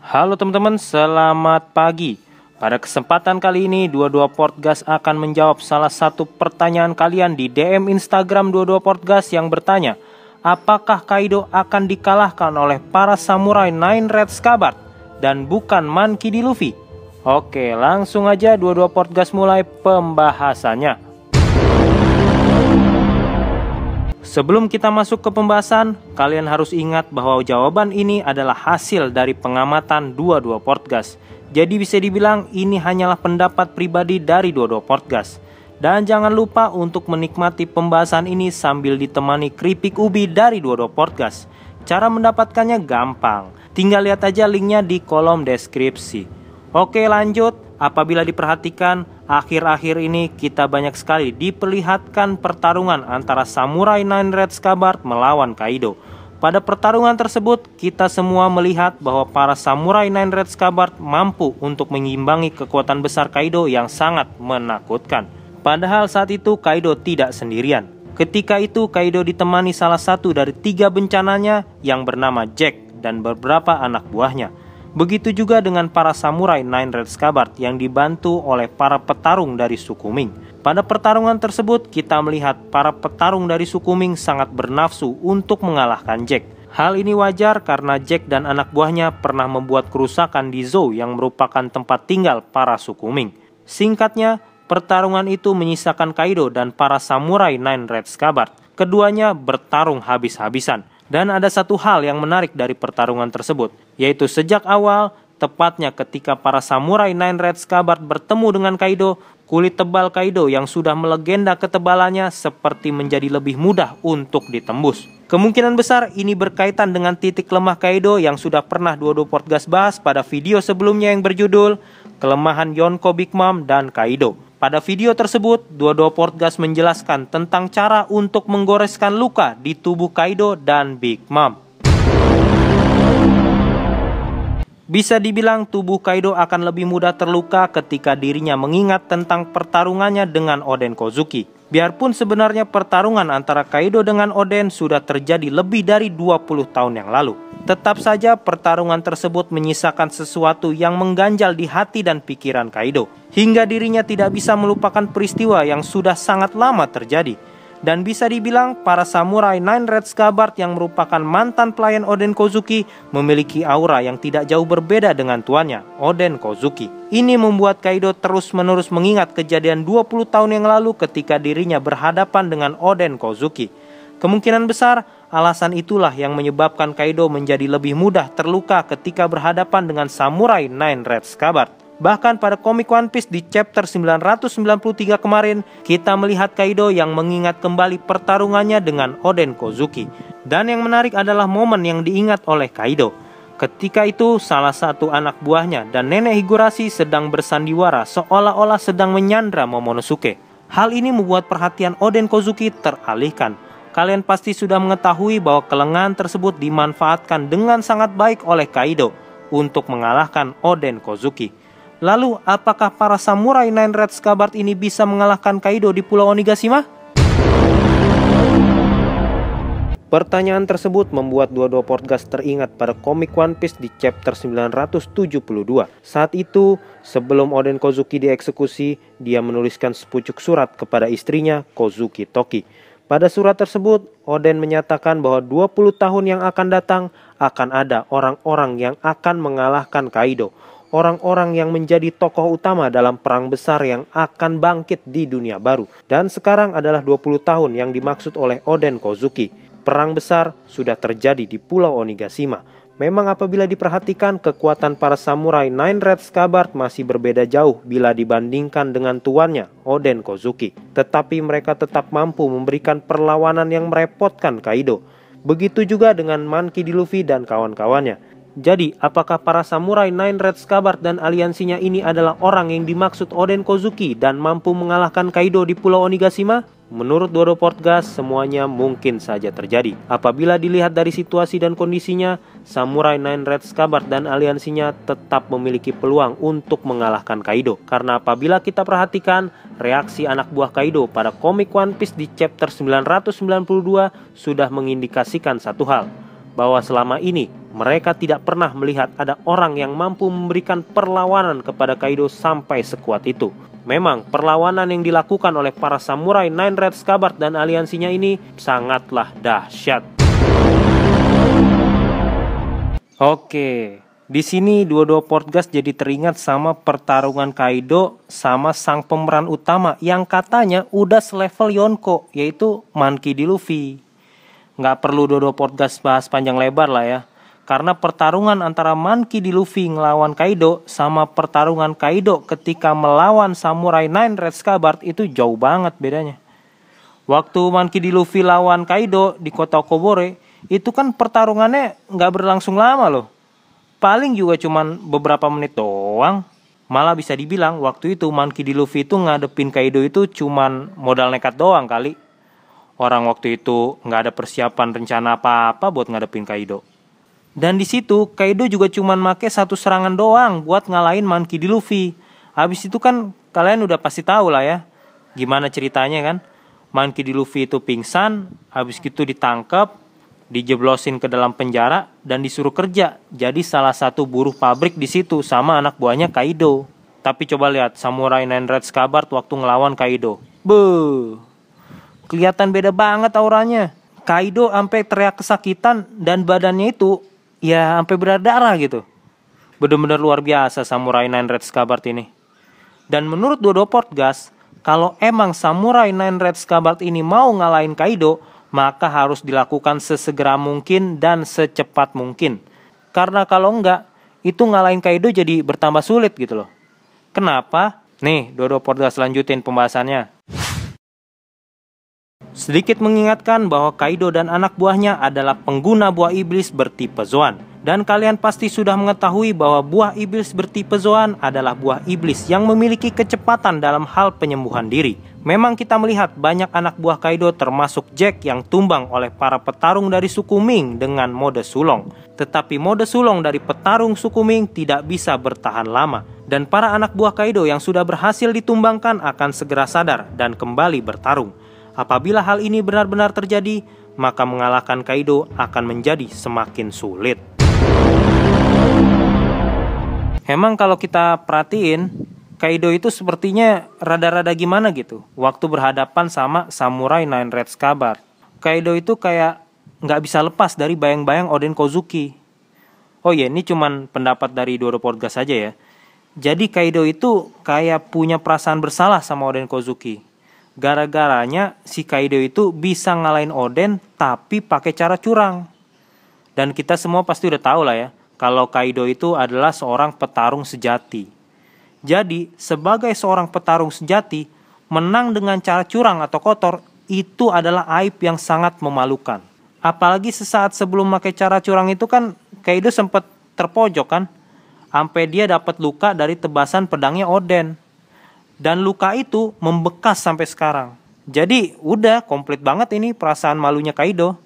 Halo teman-teman, selamat pagi. Pada kesempatan kali ini, 22 Podcast akan menjawab salah satu pertanyaan kalian di DM Instagram 22 Podcast yang bertanya, apakah Kaido akan dikalahkan oleh para samurai Nine Red Scabbard dan bukan Monkey D. Luffy? Oke, langsung aja 22 Podcast mulai pembahasannya. Sebelum kita masuk ke pembahasan, kalian harus ingat bahwa jawaban ini adalah hasil dari pengamatan 22 Podcast. Jadi bisa dibilang ini hanyalah pendapat pribadi dari 22 Podcast. Dan jangan lupa untuk menikmati pembahasan ini sambil ditemani keripik ubi dari 22 Podcast. Cara mendapatkannya gampang, tinggal lihat aja linknya di kolom deskripsi. Oke, lanjut. Apabila diperhatikan, akhir-akhir ini kita banyak sekali diperlihatkan pertarungan antara Samurai Nine Red Scabbard melawan Kaido. Pada pertarungan tersebut, kita semua melihat bahwa para Samurai Nine Red Scabbard mampu untuk mengimbangi kekuatan besar Kaido yang sangat menakutkan. Padahal saat itu Kaido tidak sendirian. Ketika itu Kaido ditemani salah satu dari 3 bencananya yang bernama Jack dan beberapa anak buahnya. Begitu juga dengan para samurai Nine Red Scabbard yang dibantu oleh para petarung dari suku Ming. Pada pertarungan tersebut, kita melihat para petarung dari suku Ming sangat bernafsu untuk mengalahkan Jack. Hal ini wajar karena Jack dan anak buahnya pernah membuat kerusakan di Zou yang merupakan tempat tinggal para suku Ming. Singkatnya, pertarungan itu menyisakan Kaido dan para samurai Nine Red Scabbard. Keduanya bertarung habis-habisan. Dan ada satu hal yang menarik dari pertarungan tersebut, yaitu sejak awal, tepatnya ketika para samurai Nine Red Scabbard bertemu dengan Kaido, kulit tebal Kaido yang sudah melegenda ketebalannya seperti menjadi lebih mudah untuk ditembus. Kemungkinan besar ini berkaitan dengan titik lemah Kaido yang sudah pernah 22 Podcast bahas pada video sebelumnya yang berjudul Kelemahan Yonko Big Mom dan Kaido. Pada video tersebut, 22 Podcast menjelaskan tentang cara untuk menggoreskan luka di tubuh Kaido dan Big Mom. Bisa dibilang tubuh Kaido akan lebih mudah terluka ketika dirinya mengingat tentang pertarungannya dengan Oden Kozuki. Biarpun sebenarnya pertarungan antara Kaido dengan Oden sudah terjadi lebih dari 20 tahun yang lalu. Tetap saja pertarungan tersebut menyisakan sesuatu yang mengganjal di hati dan pikiran Kaido. Hingga dirinya tidak bisa melupakan peristiwa yang sudah sangat lama terjadi. Dan bisa dibilang para samurai Nine Red Scabbard yang merupakan mantan pelayan Oden Kozuki memiliki aura yang tidak jauh berbeda dengan tuannya, Oden Kozuki. Ini membuat Kaido terus-menerus mengingat kejadian 20 tahun yang lalu ketika dirinya berhadapan dengan Oden Kozuki. Kemungkinan besar alasan itulah yang menyebabkan Kaido menjadi lebih mudah terluka ketika berhadapan dengan samurai Nine Red Scabbard. Bahkan pada komik One Piece di chapter 993 kemarin, kita melihat Kaido yang mengingat kembali pertarungannya dengan Oden Kozuki. Dan yang menarik adalah momen yang diingat oleh Kaido. Ketika itu salah satu anak buahnya dan nenek Higurashi sedang bersandiwara seolah-olah sedang menyandra Momonosuke. Hal ini membuat perhatian Oden Kozuki teralihkan. Kalian pasti sudah mengetahui bahwa kelengahan tersebut dimanfaatkan dengan sangat baik oleh Kaido untuk mengalahkan Oden Kozuki. Lalu, apakah para samurai Nine Red Scabbard ini bisa mengalahkan Kaido di Pulau Onigashima? Pertanyaan tersebut membuat 22 Podcast teringat pada komik One Piece di chapter 972. Saat itu, sebelum Oden Kozuki dieksekusi, dia menuliskan sepucuk surat kepada istrinya, Kozuki Toki. Pada surat tersebut, Oden menyatakan bahwa 20 tahun yang akan datang akan ada orang-orang yang akan mengalahkan Kaido. Orang-orang yang menjadi tokoh utama dalam perang besar yang akan bangkit di dunia baru. Dan sekarang adalah 20 tahun yang dimaksud oleh Oden Kozuki. Perang besar sudah terjadi di Pulau Onigashima. Memang apabila diperhatikan, kekuatan para samurai Nine Red Scabbard masih berbeda jauh bila dibandingkan dengan tuannya, Oden Kozuki. Tetapi mereka tetap mampu memberikan perlawanan yang merepotkan Kaido. Begitu juga dengan Monkey D. Luffy dan kawan-kawannya. Jadi, apakah para samurai Nine Red Scabbard dan aliansinya ini adalah orang yang dimaksud Oden Kozuki dan mampu mengalahkan Kaido di Pulau Onigashima? Menurut 22 Podcast, semuanya mungkin saja terjadi. Apabila dilihat dari situasi dan kondisinya, samurai Nine Red Scabbard dan aliansinya tetap memiliki peluang untuk mengalahkan Kaido. Karena apabila kita perhatikan, reaksi anak buah Kaido pada komik One Piece di chapter 992 sudah mengindikasikan satu hal. bahwa selama ini mereka tidak pernah melihat ada orang yang mampu memberikan perlawanan kepada Kaido sampai sekuat itu. Memang perlawanan yang dilakukan oleh para samurai Nine Red Scabbard dan aliansinya ini sangatlah dahsyat. Oke, di sini dua-dua podcast jadi teringat sama pertarungan Kaido sama sang pemeran utama yang katanya udah selevel Yonko, yaitu Monkey D. Luffy. Nggak perlu dua-dua podcast bahas panjang lebar lah ya. Karena pertarungan antara Monkey D. Luffy ngelawan Kaido sama pertarungan Kaido ketika melawan Samurai Nine Red Scabbard itu jauh banget bedanya. Waktu Monkey D. Luffy lawan Kaido di kota Okobore, itu kan pertarungannya nggak berlangsung lama loh. Paling juga cuman beberapa menit doang. Malah bisa dibilang waktu itu Monkey D. Luffy itu ngadepin Kaido itu cuman modal nekat doang kali. Orang waktu itu nggak ada persiapan rencana apa-apa buat ngadepin Kaido. Dan di situ Kaido juga cuman make satu serangan doang buat ngalahin Monkey D. Luffy. Habis itu kan kalian udah pasti tahu lah ya gimana ceritanya kan. Monkey D. Luffy itu pingsan, habis itu ditangkap, dijeblosin ke dalam penjara dan disuruh kerja jadi salah satu buruh pabrik di situ sama anak buahnya Kaido. Tapi coba lihat Samurai Nine Red Scabbard waktu ngelawan Kaido. Beuh. Kelihatan beda banget auranya. Kaido sampai teriak kesakitan dan badannya itu ya sampai berdarah gitu. Bener-bener luar biasa Samurai Nine Red Scabbard ini. Dan menurut dua-dua podcast, kalau emang Samurai Nine Red Scabbard ini mau ngalahin Kaido, maka harus dilakukan sesegera mungkin dan secepat mungkin. Karena kalau enggak, itu ngalahin Kaido jadi bertambah sulit gitu loh. Kenapa? Nih, dua-dua podcast lanjutin pembahasannya. Sedikit mengingatkan bahwa Kaido dan anak buahnya adalah pengguna buah iblis bertipe Zoan. Dan kalian pasti sudah mengetahui bahwa buah iblis bertipe Zoan adalah buah iblis yang memiliki kecepatan dalam hal penyembuhan diri. Memang kita melihat banyak anak buah Kaido termasuk Jack yang tumbang oleh para petarung dari suku Ming dengan mode sulong. Tetapi mode sulong dari petarung suku Ming tidak bisa bertahan lama. Dan para anak buah Kaido yang sudah berhasil ditumbangkan akan segera sadar dan kembali bertarung. Apabila hal ini benar-benar terjadi, maka mengalahkan Kaido akan menjadi semakin sulit. Emang kalau kita perhatiin, Kaido itu sepertinya rada-rada gimana gitu waktu berhadapan sama Samurai Nine Red Scabbard. Kaido itu kayak nggak bisa lepas dari bayang-bayang Oden Kozuki. Oh iya, ini cuman pendapat dari dua podcast saja ya. Jadi Kaido itu kayak punya perasaan bersalah sama Oden Kozuki. Gara-garanya si Kaido itu bisa ngalahin Oden tapi pakai cara curang. Dan kita semua pasti udah tahu lah ya, kalau Kaido itu adalah seorang petarung sejati. Jadi sebagai seorang petarung sejati, menang dengan cara curang atau kotor itu adalah aib yang sangat memalukan. Apalagi sesaat sebelum pakai cara curang itu kan Kaido sempat terpojok kan, sampai dia dapat luka dari tebasan pedangnya Oden. Dan luka itu membekas sampai sekarang. Jadi udah komplit banget ini perasaan malunya Kaido.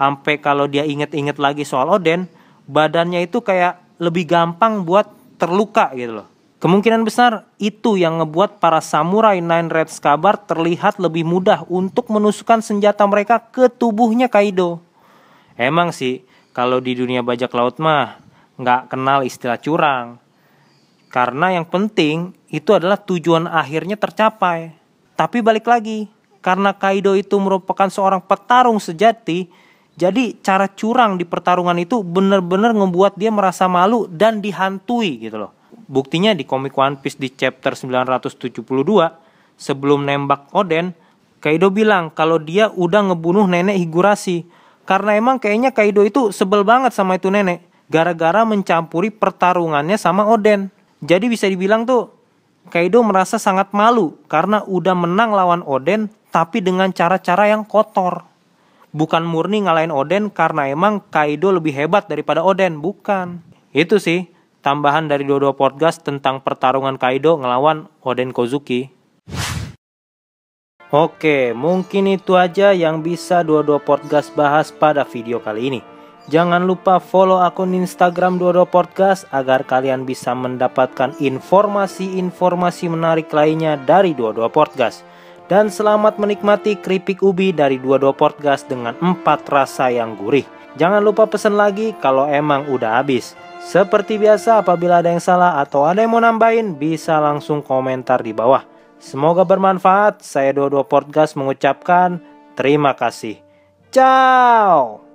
Sampai kalau dia inget-inget lagi soal Oden, badannya itu kayak lebih gampang buat terluka gitu loh. Kemungkinan besar itu yang ngebuat para Samurai Nine Red Scabbard terlihat lebih mudah untuk menusukkan senjata mereka ke tubuhnya Kaido. Emang sih kalau di dunia bajak laut mah nggak kenal istilah curang. Karena yang penting itu adalah tujuan akhirnya tercapai. Tapi balik lagi, karena Kaido itu merupakan seorang petarung sejati, jadi cara curang di pertarungan itu benar-benar membuat dia merasa malu dan dihantui gitu loh. Buktinya di komik One Piece di chapter 972, sebelum nembak Oden, Kaido bilang kalau dia udah ngebunuh nenek Higurashi. Karena emang kayaknya Kaido itu sebel banget sama itu nenek, gara-gara mencampuri pertarungannya sama Oden. Jadi bisa dibilang tuh Kaido merasa sangat malu karena udah menang lawan Oden tapi dengan cara-cara yang kotor. Bukan murni ngalahin Oden karena emang Kaido lebih hebat daripada Oden, bukan. Itu sih tambahan dari dua-dua podcast tentang pertarungan Kaido ngelawan Oden Kozuki. Oke, mungkin itu aja yang bisa dua-dua podcast bahas pada video kali ini. Jangan lupa follow akun Instagram dua-dua podcast agar kalian bisa mendapatkan informasi-informasi menarik lainnya dari dua-dua podcast. Dan selamat menikmati keripik ubi dari dua-dua podcast dengan 4 rasa yang gurih. Jangan lupa pesen lagi kalau emang udah habis. Seperti biasa, apabila ada yang salah atau ada yang mau nambahin, bisa langsung komentar di bawah. Semoga bermanfaat. Saya Dua Podcast mengucapkan terima kasih. Ciao.